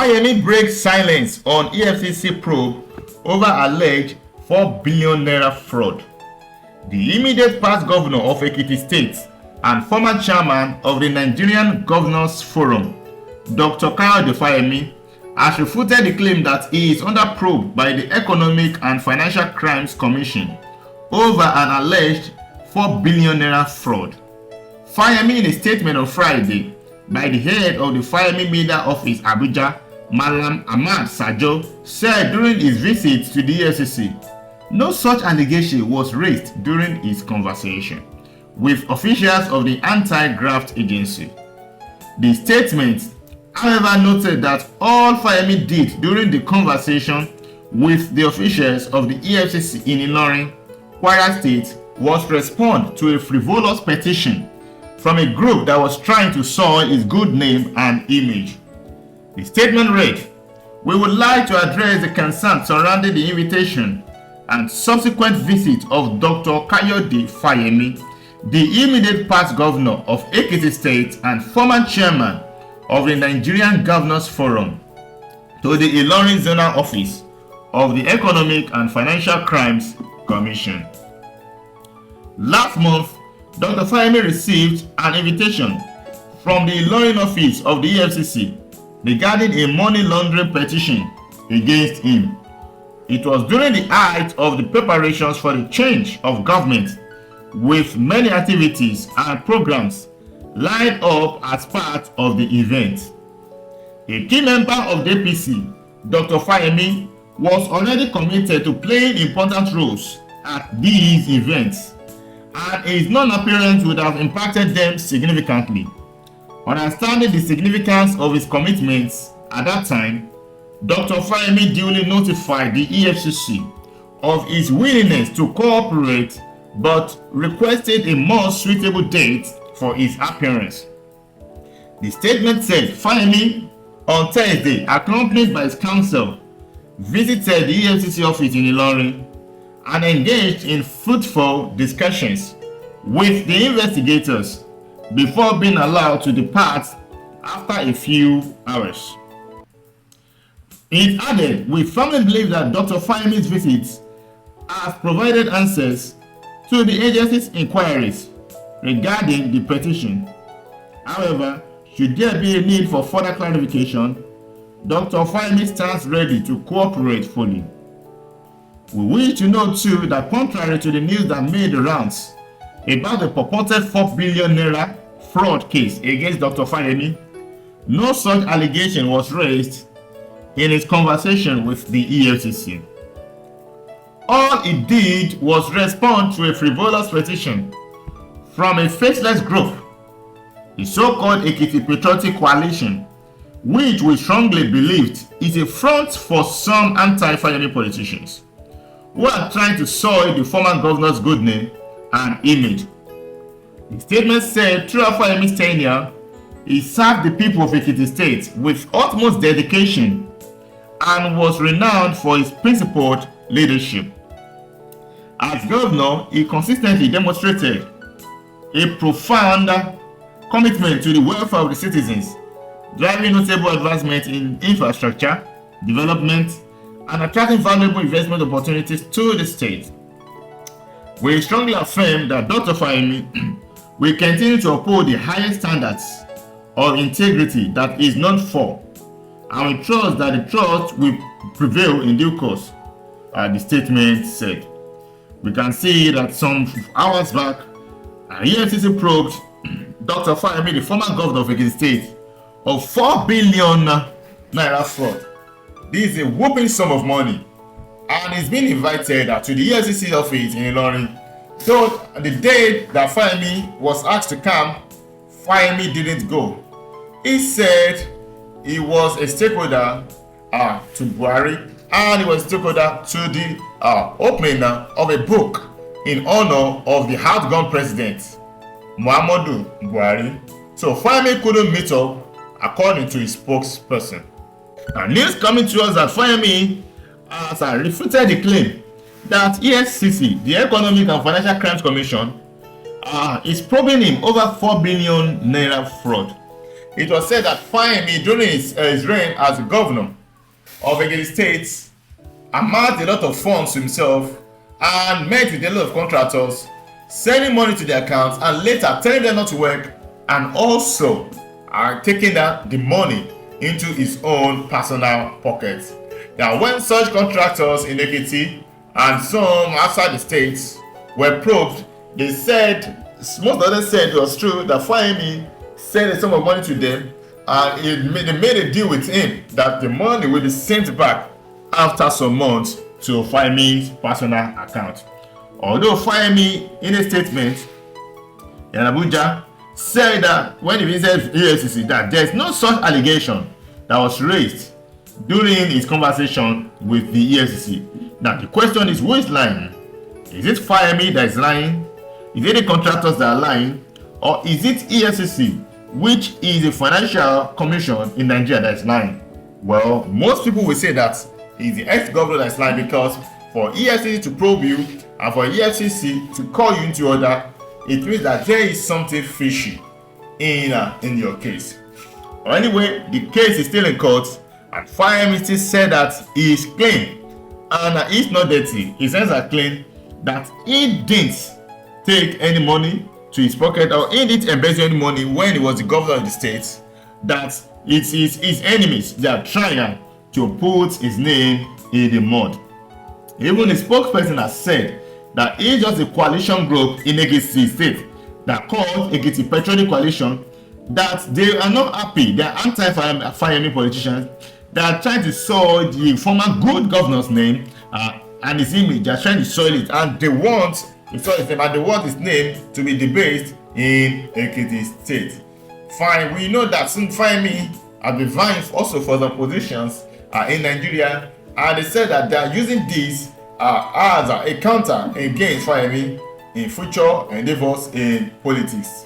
Fayemi breaks silence on EFCC probe over alleged 4 billion naira fraud. The immediate past governor of Ekiti State and former chairman of the Nigerian Governors Forum, Dr. Fayemi, has refuted the claim that he is under probe by the Economic and Financial Crimes Commission over an alleged 4 billion naira fraud. Fayemi, in a statement on Friday by the head of the Fayemi Media Office Abuja, Malam Ahmad Sajo, said during his visit to the EFCC, no such allegation was raised during his conversation with officials of the anti-graft agency. The statement, however, noted that all Fayemi did during the conversation with the officials of the EFCC in Ilorin, Kwara State, was respond to a frivolous petition from a group that was trying to soil his good name and image. The statement read, "We would like to address the concerns surrounding the invitation and subsequent visit of Dr. Fayemi, the immediate past governor of Ekiti State and former chairman of the Nigerian Governors Forum, to the Ilorin Zonal Office of the Economic and Financial Crimes Commission." Last month, Dr. Fayemi received an invitation from the Ilorin office of the EFCC regarding a money laundering petition against him. It was during the height of the preparations for the change of government, with many activities and programs lined up as part of the event. A key member of the APC, Dr. Fayemi, was already committed to playing important roles at these events, and his non-appearance would have impacted them significantly. Understanding the significance of his commitments at that time, Dr. Fayemi duly notified the EFCC of his willingness to cooperate, but requested a more suitable date for his appearance. The statement said Fayemi, on Thursday, accompanied by his counsel, visited the EFCC office in Ilorin and engaged in fruitful discussions with the investigators before being allowed to depart after a few hours. It added, "We firmly believe that Dr. Fayemi's visits have provided answers to the agency's inquiries regarding the petition. However, should there be a need for further clarification, Dr. Fayemi stands ready to cooperate fully." We wish to note too that contrary to the news that made the rounds about the purported 4 billion naira fraud case against Dr. Fayemi, no such allegation was raised in his conversation with the EFCC. All he did was respond to a frivolous petition from a faceless group, the so-called Ekiti Patriotic Coalition, which we strongly believed is a front for some anti-Fayemi politicians who are trying to soil the former governor's good name and image. The statement said throughout Fayemi's tenure, he served the people of Ekiti State with utmost dedication and was renowned for his principled leadership. As governor, he consistently demonstrated a profound commitment to the welfare of the citizens, driving notable advancement in infrastructure, development, and attracting valuable investment opportunities to the state. We strongly affirm that Dr. Fayemi will continue to uphold the highest standards of integrity that he is known for, and we trust that the trust will prevail in due course, the statement said. We can see that some hours back, EFCC probed Dr. Fayemi, the former governor of Ekiti State, of 4 billion naira fraud. This is a whopping sum of money, and he's been invited to the EFCC office in Ilorin. So the day that Fayemi was asked to come, Fayemi didn't go. He said he was a stakeholder to Buhari, and he was a stakeholder to the opening of a book in honor of the outgone president, Muhammadu Buhari. So Fayemi couldn't meet up, according to his spokesperson. News coming to us that Fayemi has refuted the claim that EFCC, the Economic and Financial Crimes Commission, is probing him over 4 billion naira fraud. it was said that Fayemi, during his reign as governor of Ekiti State, amassed a lot of funds to himself and met with a lot of contractors, sending money to their accounts and later telling them not to work, and also taking the money into his own personal pockets. Now, when such contractors in Ekiti and some outside the states were probed, they said, most of them said it was true that Fayemi sent a sum of money to them, and they made a deal with him that the money will be sent back after some months to Fayemi's personal account. Although Fayemi, in a statement in Abuja, said that when he visited EFCC that there is no such allegation that was raised during his conversation with the EFCC. Now the question is, who is lying? Is it Fayemi that is lying? Is it the contractors that are lying? Or is it EFCC, which is a financial commission in Nigeria, that is lying? Well, most people will say that it's the ex-governor that is lying, because for EFCC to probe you and for EFCC to call you into order, it means that there is something fishy in your case. Or anyway, the case is still in court, and Fayemi still said that he is clean and he's not dirty. His hands are clean, that he didn't take any money to his pocket or he didn't embezzle any money when he was the governor of the state, that it is his enemies that are trying to put his name in the mud. Even the spokesperson has said that it's just a coalition group in Ekiti State that called Ekiti Patriotic Coalition, that they are not happy. They are anti-Fayemi politicians. They are trying to soil the former good governor's name and his image. They are trying to soil it, and they want his name to be debased in Ekiti State. Fine, we know that soon Fayemi has been vying also for the positions in Nigeria, and they said that they are using this as a counter against Fayemi in future endeavors in politics.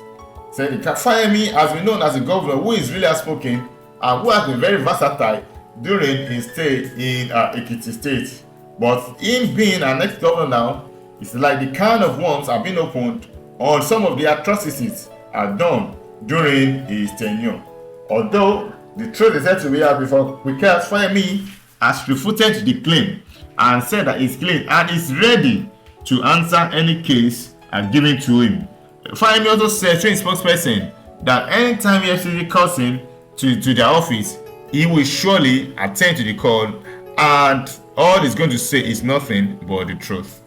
So Fayemi has been known as a governor who is really outspoken and who has been very versatile during his stay in Ekiti State. But him being an ex-governor now, it's like the kind of ones are being opened on some of the atrocities are done during his tenure. Although the truth is said to be out before, because Fayemi has refuted the claim and said that he's clean and is ready to answer any case given to him. Fayemi also said to his spokesperson that anytime EFCC calls him to their office, he will surely attend to the call, and all he's going to say is nothing but the truth.